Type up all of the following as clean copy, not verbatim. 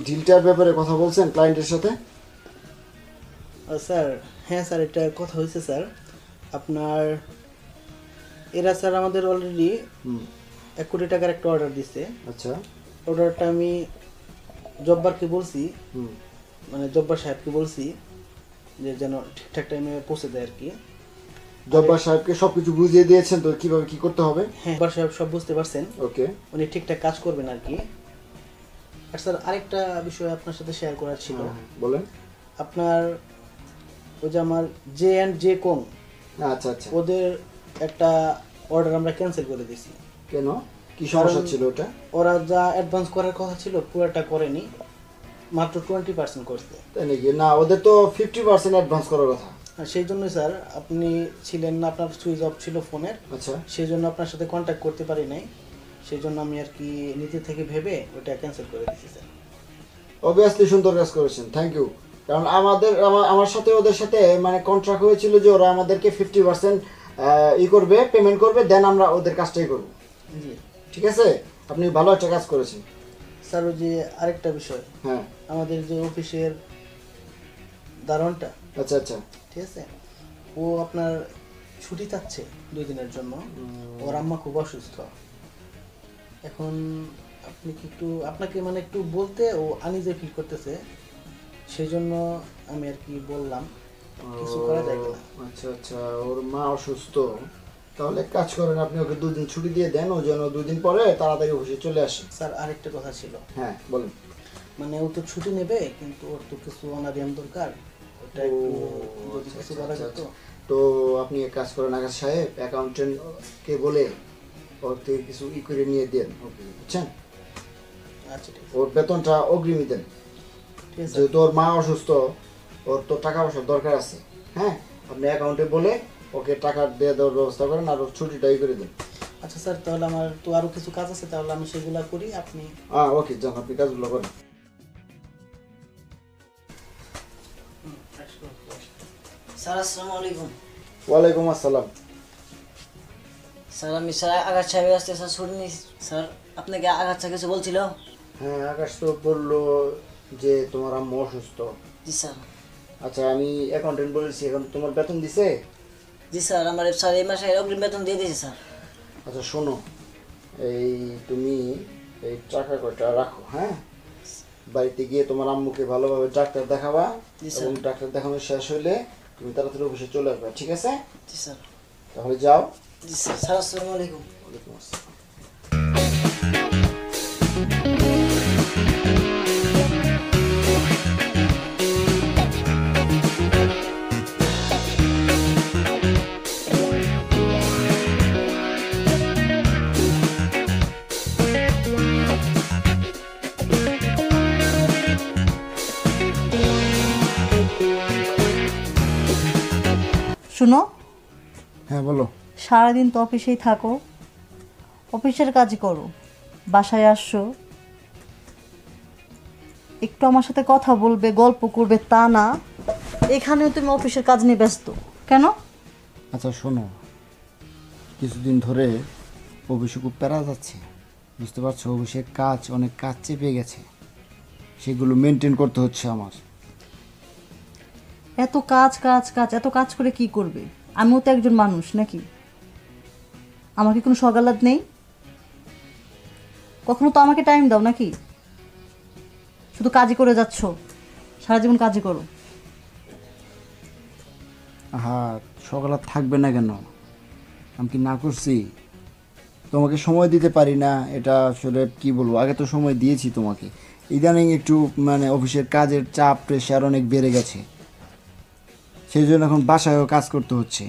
ডিলটার ব্যাপারে কথা বলছেন ক্লায়েন্টের সাথে? স্যার হ্যাঁ স্যার, এটা কথা হয়েছে স্যার। আপনার এরা স্যার আমাদের অলরেডি 1 কোটি টাকার একটা অর্ডার দিচ্ছে। আচ্ছা, অর্ডারটা আমি জব্বারকে বলছি, মানে জব্বার সাহেবকে বলছি যে যেন ঠিকঠাক টাইমে পৌঁছে দেয় আর কি। জব্বার সাহেবকে সবকিছু বুঝিয়ে দিয়েছেন তো কিভাবে কি করতে হবে? হ্যাঁ, জব্বার সাহেব সব বুঝতে পারছেন। ওকে, উনি ঠিকঠাক কাজ করবেন আর কি। আর স্যার আরেকটা বিষয় আপনার সাথে শেয়ার করার ছিল। বলেন। আপনার ওই যে আমার J&J কোন, আচ্ছা আচ্ছা, ওদের একটা অর্ডার আমরা ক্যান্সেল করে দিয়েছি। কেন, কি সমস্যা ছিল ওটা? ওরা যা অ্যাডভান্স করার কথা ছিল পুরোটা করেনি, মাত্র 20% করছে। তাই নাকি? না, ওদের তো 50% অ্যাডভান্স করার কথা। সেই জন্যই স্যার, আপনি ছিলেন না, আপনার সুইচ অফ ছিল ফোনের। আচ্ছা, সেই জন্য আপনার সাথে কন্ট্যাক্ট করতে পারি নাই। সেই জন্য আমি আর কি নিজে থেকে ভেবে ওটা ক্যান্সেল করে দিয়েছি স্যার। অবভিয়াসলি সুন্দর কাজ করেছেন, থ্যাংক ইউ। কারণ আমার সাথে ওদের সাথে মানে কন্ট্রাক্ট হয়েছিল যে ওরা আমাদেরকে 50% করবে, পেমেন্ট করবে, দেন আমরা ওদের কাজটাই করব। জি ঠিক আছে, আপনি ভালো একটা কাজ করেছেন স্যার। ওই যে আরেকটা বিষয়, হ্যাঁ, আমাদের যে অফিসের দারোয়ানটা, আচ্ছা আচ্ছা, ঠিক আছে, ও আপনার ছুটি চাচ্ছে 2 দিনের জন্য। ওর আম্মা খুব অসুস্থ। এখন আপনি কি একটু আপনাকে মানে একটু বলতে ও আনইজি ফিল করতেছে, সেই জন্য আমি আর কি বললাম কিছু করা যায় কিনা। আচ্ছা আচ্ছা, ওর মা অসুস্থ, তাহলে এক কাজ করেন, আপনি ওকে 2 দিন ছুটি দিয়ে দেন, ও যেন 2 দিন পরে তাড়াতাড়ি অফিসে চলে আসে। স্যার আরেকটা কথা ছিল। হ্যাঁ বলেন। মানে ও তো ছুটি নেবে, কিন্তু ওর তো কিছু অনারিয়াম দরকার, ওটা একটু যদি কিছু করা যেত। তো আপনি এক কাজ করেন, আকাশ সাহেব অ্যাকাউন্টেন্টকে বলে ওর থেকে কিছু করে নিয়ে দেন, বুঝছেন? আচ্ছা ঠিক আছে, ওর বেতনটা অগ্রিমই দেন, ঠিক আছে। যেহেতু ওর মা অসুস্থ, ওর তো টাকা পয়সার দরকার আছে। হ্যাঁ, আপনি অ্যাকাউন্টে বলে ওকে টাকা দিয়ে দেওয়ার ব্যবস্থা করেন, আর ওর ছুটিটাই করে দেন। আচ্ছা স্যার, তাহলে আমার তো আরো কিছু কাজ আছে, তাহলে আমি সেগুলো করি। আপনি ওকে যান, আপনি কাজগুলো করেন। স্যার আসসালামু আলাইকুম। ওয়ালাইকুম আসসালাম। স্যার আমি স্যার আগার সাহেবের আসতে স্যার ছুটি নিই। স্যার আপনাকে আগার সাহেব কিছু বলছিল? হ্যাঁ, আকাশ তো বললো যে তোমার আম্মু অসুস্থ। জি স্যার। আচ্ছা, আমি অ্যাকাউন্টেন্ট বলেছি, এখন তোমার বেতন দিছে? জি স্যার, আমার স্যার এই মাসে অগ্রিম বেতন দিয়ে দিয়েছে স্যার। আচ্ছা শোনো, তুমি এই টাকা কয়টা রাখো, হ্যাঁ, বাড়িতে গিয়ে তোমার আম্মুকে ভালোভাবে ডাক্তার দেখাবা, এবং ডাক্তার দেখানো শেষ হইলে তুমি তাড়াতাড়ি অফিসে চলে আসবে, ঠিক আছে? জি স্যার। তাহলে যাও। জি স্যার। স্যার আসসালামু আলাইকুম। ওয়ালাইকুম আসসালাম। শুনো। হ্যাঁ বলো। সারাদিন তো অফিসেই থাকো, অফিসের কাজ করো, বাসায় আসছো, একটু আমার সাথে কথা বলবে, গল্প করবে, তা না, এখানেও তুমি অফিসের কাজ নিয়ে ব্যস্ত কেন? আচ্ছা শোনো, কিছুদিন ধরে অফিসে খুব প্যারা যাচ্ছে, বুঝতে পারছো? অফিসের কাজ, অনেক কাজ চেপে গেছে, সেগুলো মেনটেন করতে হচ্ছে আমার। এত কাজ কাজ কাজ, এত কাজ করে কি করবে? আমিও তো একজন মানুষ নাকি? আমার কি কোনো সকালাত নেই? কখনো তো আমাকে টাইম দাও নাকি? শুধু কাজই করে যাচ্ছ, সারা জীবন কাজই করো। হ্যাঁ, সকালে থাকবে না কেন? আমি কি না করছি? তোমাকে সময় দিতে পারি না, এটা আসলে কি বলবো, আগে তো সময় দিয়েছি তোমাকে। ইদানিং একটু মানে অফিসের কাজের চাপ, প্রেশার অনেক বেড়ে গেছে, সেই জন্য এখন বাসায়ও কাজ করতে হচ্ছে।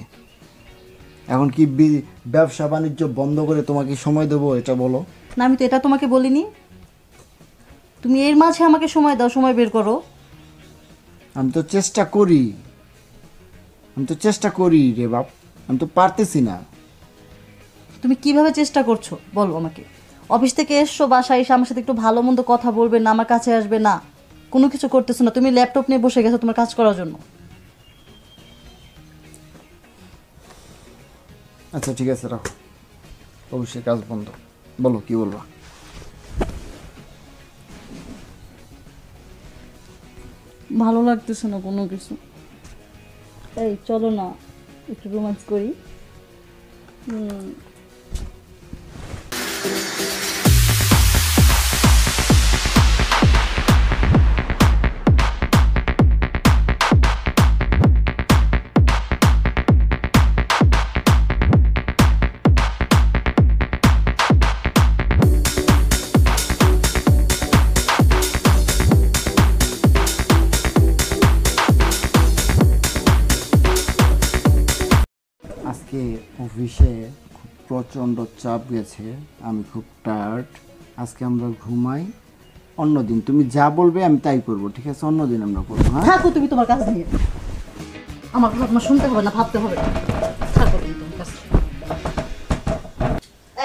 এখন কি ব্যবসা বাণিজ্য বন্ধ করে তোমাকে সময় দেবো, এটা বলো? না, আমি তো এটা তোমাকে বলিনি। তুমি এর মাঝে আমাকে সময় দাও, সময় বের করো। আমি তো চেষ্টা করি রে বাপ, আমি তো পারতেছি না। তুমি কিভাবে চেষ্টা করছো বলো আমাকে। অফিস থেকে এসছো, বাসায় এসে আমার সাথে একটু ভালো মন্দ কথা বলবে না, আমার কাছে আসবে না, কোনো কিছু করতেছো না। তুমি ল্যাপটপ নিয়ে বসে গেছো তোমার কাজ করার জন্য। আচ্ছা ঠিক আছে, রাখো, অবশ্যই কাজ বন্ধ। বলো কি বলবা? ভালো লাগতেছে না কোনো কিছু। এই চলো না একটু রোমান্স করি। আজকে অফিসে খুব প্রচণ্ড চাপ গেছে, আমি খুব টায়ার্ড। আজকে আমরা ঘুমাই, অন্যদিন তুমি যা বলবে আমি তাই করবো, ঠিক আছে? অন্যদিন আমরা করবো, হ্যাঁ? থাকো তুমি তোমার কাজ নিয়ে, আমার কথা তোমার শুনতে হবে না, ভাবতে হবে না। থাকো তুমি তোমার কাজ।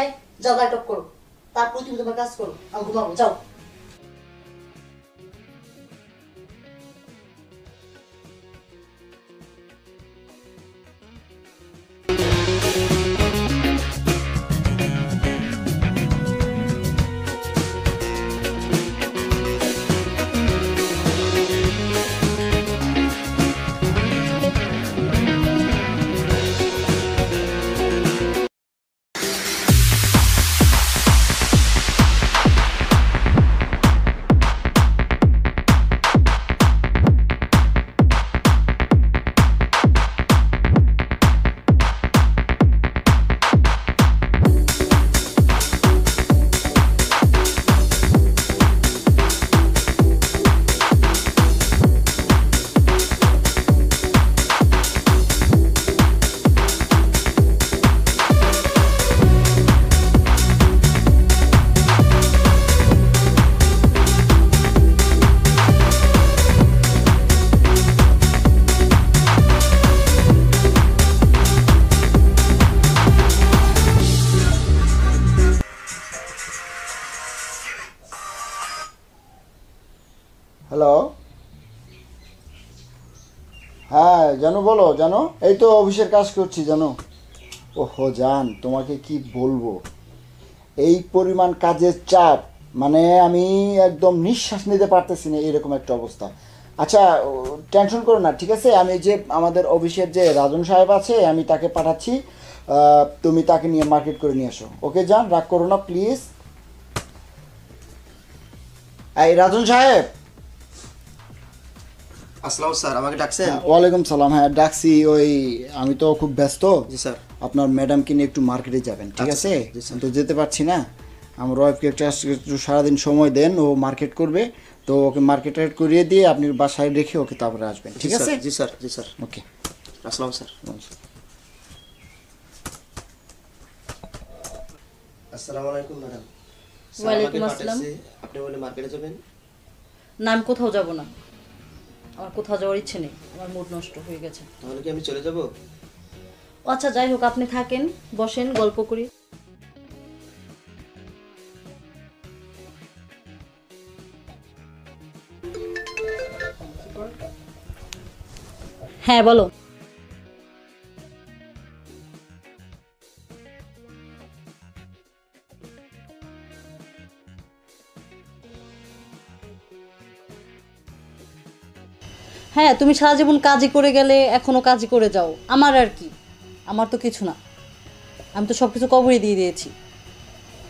এই যাও ল্যাপটপ করো, তারপর তুমি তোমার কাজ করো, আমি ঘুমাবো, যাও। হ্যালো, হ্যাঁ জানো, বলো জানো। এই তো অফিসের কাজ করছি জানো। ওহো জান, তোমাকে কি বলবো, এই পরিমাণ কাজের চাপ, মানে আমি একদম নিঃশ্বাস নিতে পারতেছি না, এরকম একটা অবস্থা। আচ্ছা টেনশন করো না, ঠিক আছে? আমি যে আমাদের অফিসের যে রাজন সাহেব আছে, আমি তাকে পাঠাচ্ছি, তুমি তাকে নিয়ে মার্কেট করে নিয়ে আসো। ওকে জান, রাগ করো না প্লিজ। এই রাজন সাহেব। আসসালাম স্যার, আমাকে ডাকছেন? ওয়ালাইকুম সালাম। হ্যাঁ ডাকছি, ওই আমি তো খুব ব্যস্ত। জি স্যার। আপনার ম্যাডামকে নিয়ে একটু মার্কেটে যাবেন, ঠিক আচ্ছা, আছে? জি স্যার। আমি তো যেতে পারছি না, আমার ওয়াইফকে একটু সারাদিন সময় দেন, ও মার্কেট করবে, তো ওকে মার্কেটে করিয়ে দিয়ে আপনি বাসায় রেখে ওকে তারপরে আসবেন, ঠিক আছে? জি স্যার, জি স্যার। ওকে। আসসালাম স্যার। আসসালামু আলাইকুম ম্যাডাম। স্যার ওয়ালাইকুম আমাকে আসসালাম। পাঠাইছে, আপনি বলে মার্কেটে যাবেন? না আমি কোথাও যাব না, আমার কোথাও যাওয়ার ইচ্ছে নেই, আমার মুড নষ্ট হয়ে গেছে। তাহলে কি আমি চলে যাব? আচ্ছা যাই হোক, আপনি থাকেন, বসেন, গল্প করি। হ্যাঁ বলো। হ্যাঁ তুমি সারা জীবন কাজই করে গেলে, এখনো কাজই করে যাও, আমার আর কি, আমার তো কিছু না, আমি তো সব কিছু কবরই দিয়ে দিয়েছি।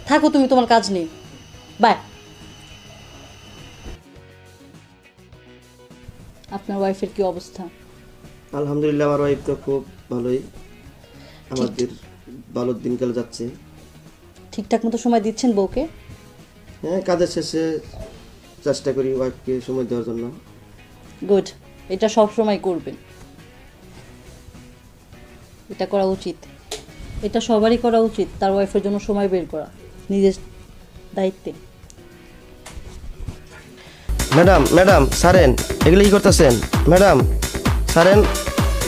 থাকো তুমি তোমার কাজ নেই, বাই। আপনার ওয়াইফের কি অবস্থা? আলহামদুলিল্লাহ, আমার ওয়াইফ তো খুব ভালোই, আমাদের ভালো দিনকাল যাচ্ছে। ঠিকঠাক মতো সময় দিচ্ছেন বউকে? হ্যাঁ, কাজের শেষে চেষ্টা করি ওয়াইফকে সময় দেওয়ার জন্য। গুড, এটা সব সময় করবেন, এটা করা উচিত, এটা সবারই করা উচিত, তার ওয়াইফের জন্য সময় বের করা নিজের দায়িত্বে। ম্যাডাম ম্যাডাম সারেন, এগুলো কি করতেছেন? ম্যাডাম সারেন,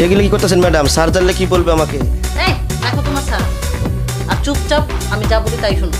এগুলো কি করতেছেন? ম্যাডাম স্যার জানলে কি বলবে আমাকে? এই দেখো তোমার স্যার, আর চুপচাপ আমি যা বলি তাই শোনো।